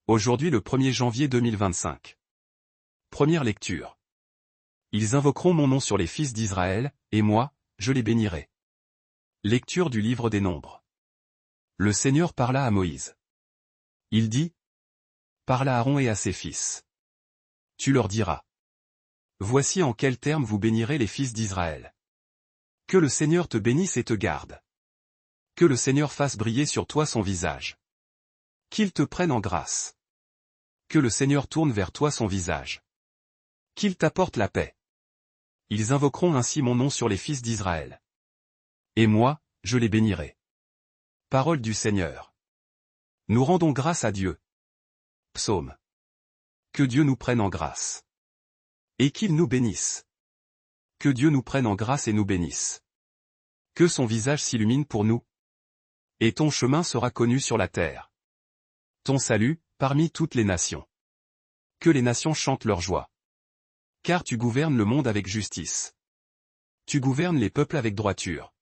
Aujourd'hui le 1er janvier 2025. Première lecture. Ils invoqueront mon nom sur les fils d'Israël, et moi, je les bénirai. Lecture du livre des Nombres. Le Seigneur parla à Moïse. Il dit: Parle à Aaron et à ses fils. Tu leur diras: Voici en quels termes vous bénirez les fils d'Israël. Que le Seigneur te bénisse et te garde. Que le Seigneur fasse briller sur toi son visage. Qu'il te prenne en grâce. Que le Seigneur tourne vers toi son visage. Qu'il t'apporte la paix. Ils invoqueront ainsi mon nom sur les fils d'Israël. Et moi, je les bénirai. Parole du Seigneur. Nous rendons grâce à Dieu. Psaume. Que Dieu nous prenne en grâce. Et qu'il nous bénisse. Que Dieu nous prenne en grâce et nous bénisse. Que son visage s'illumine pour nous. Et ton chemin sera connu sur la terre. Ton salut, parmi toutes les nations. Que les nations chantent leur joie. Car tu gouvernes le monde avec justice. Tu gouvernes les peuples avec droiture.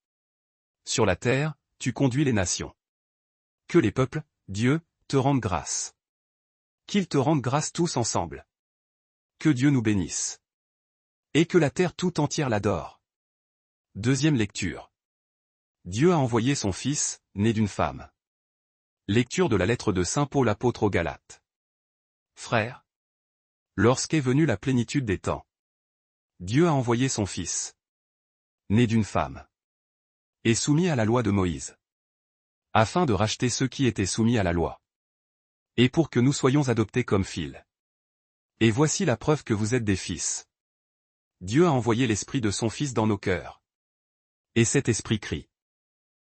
Sur la terre, tu conduis les nations. Que les peuples, Dieu, te rendent grâce. Qu'ils te rendent grâce tous ensemble. Que Dieu nous bénisse. Et que la terre tout entière l'adore. Deuxième lecture. Dieu a envoyé son Fils, né d'une femme. Lecture de la lettre de Saint Paul apôtre aux Galates. Frères, lorsqu'est venue la plénitude des temps, Dieu a envoyé son Fils, né d'une femme, et soumis à la loi de Moïse, afin de racheter ceux qui étaient soumis à la loi, et pour que nous soyons adoptés comme fils. Et voici la preuve que vous êtes des fils. Dieu a envoyé l'Esprit de son Fils dans nos cœurs. Et cet Esprit crie: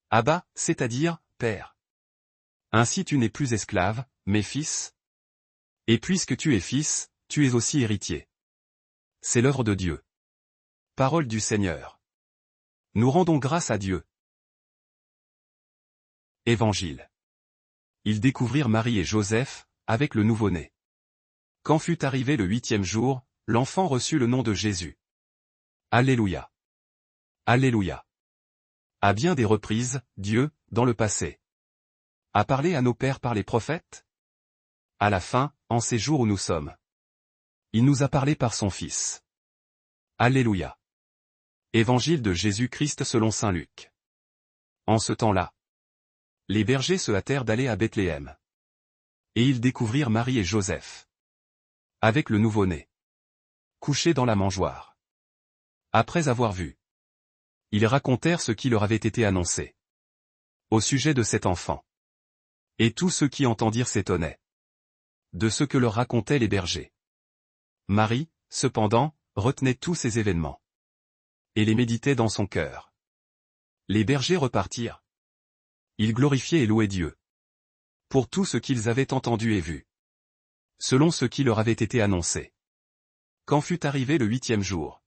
Abba, c'est-à-dire, Père. Ainsi tu n'es plus esclave, mais fils. Et puisque tu es fils, tu es aussi héritier. C'est l'œuvre de Dieu. Parole du Seigneur. Nous rendons grâce à Dieu. Évangile. Ils découvrirent Marie et Joseph, avec le nouveau-né. Quand fut arrivé le 8e jour, l'enfant reçut le nom de Jésus. Alléluia. Alléluia. À bien des reprises, Dieu, dans le passé, a parlé à nos pères par les prophètes. À la fin, en ces jours où nous sommes, il nous a parlé par son Fils. Alléluia. Évangile de Jésus-Christ selon saint Luc. En ce temps-là, les bergers se hâtèrent d'aller à Bethléem. Et ils découvrirent Marie et Joseph, avec le nouveau-né, couchés dans la mangeoire. Après avoir vu, ils racontèrent ce qui leur avait été annoncé au sujet de cet enfant. Et tous ceux qui entendirent s'étonnaient de ce que leur racontaient les bergers. Marie, cependant, retenait tous ces événements et les méditait dans son cœur. Les bergers repartirent. Ils glorifiaient et louaient Dieu pour tout ce qu'ils avaient entendu et vu, selon ce qui leur avait été annoncé. Quand fut arrivé le 8e jour,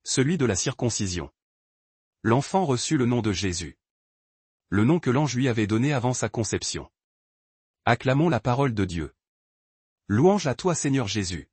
celui de la circoncision, l'enfant reçut le nom de Jésus, le nom que l'ange lui avait donné avant sa conception. Acclamons la parole de Dieu. Louange à toi Seigneur Jésus.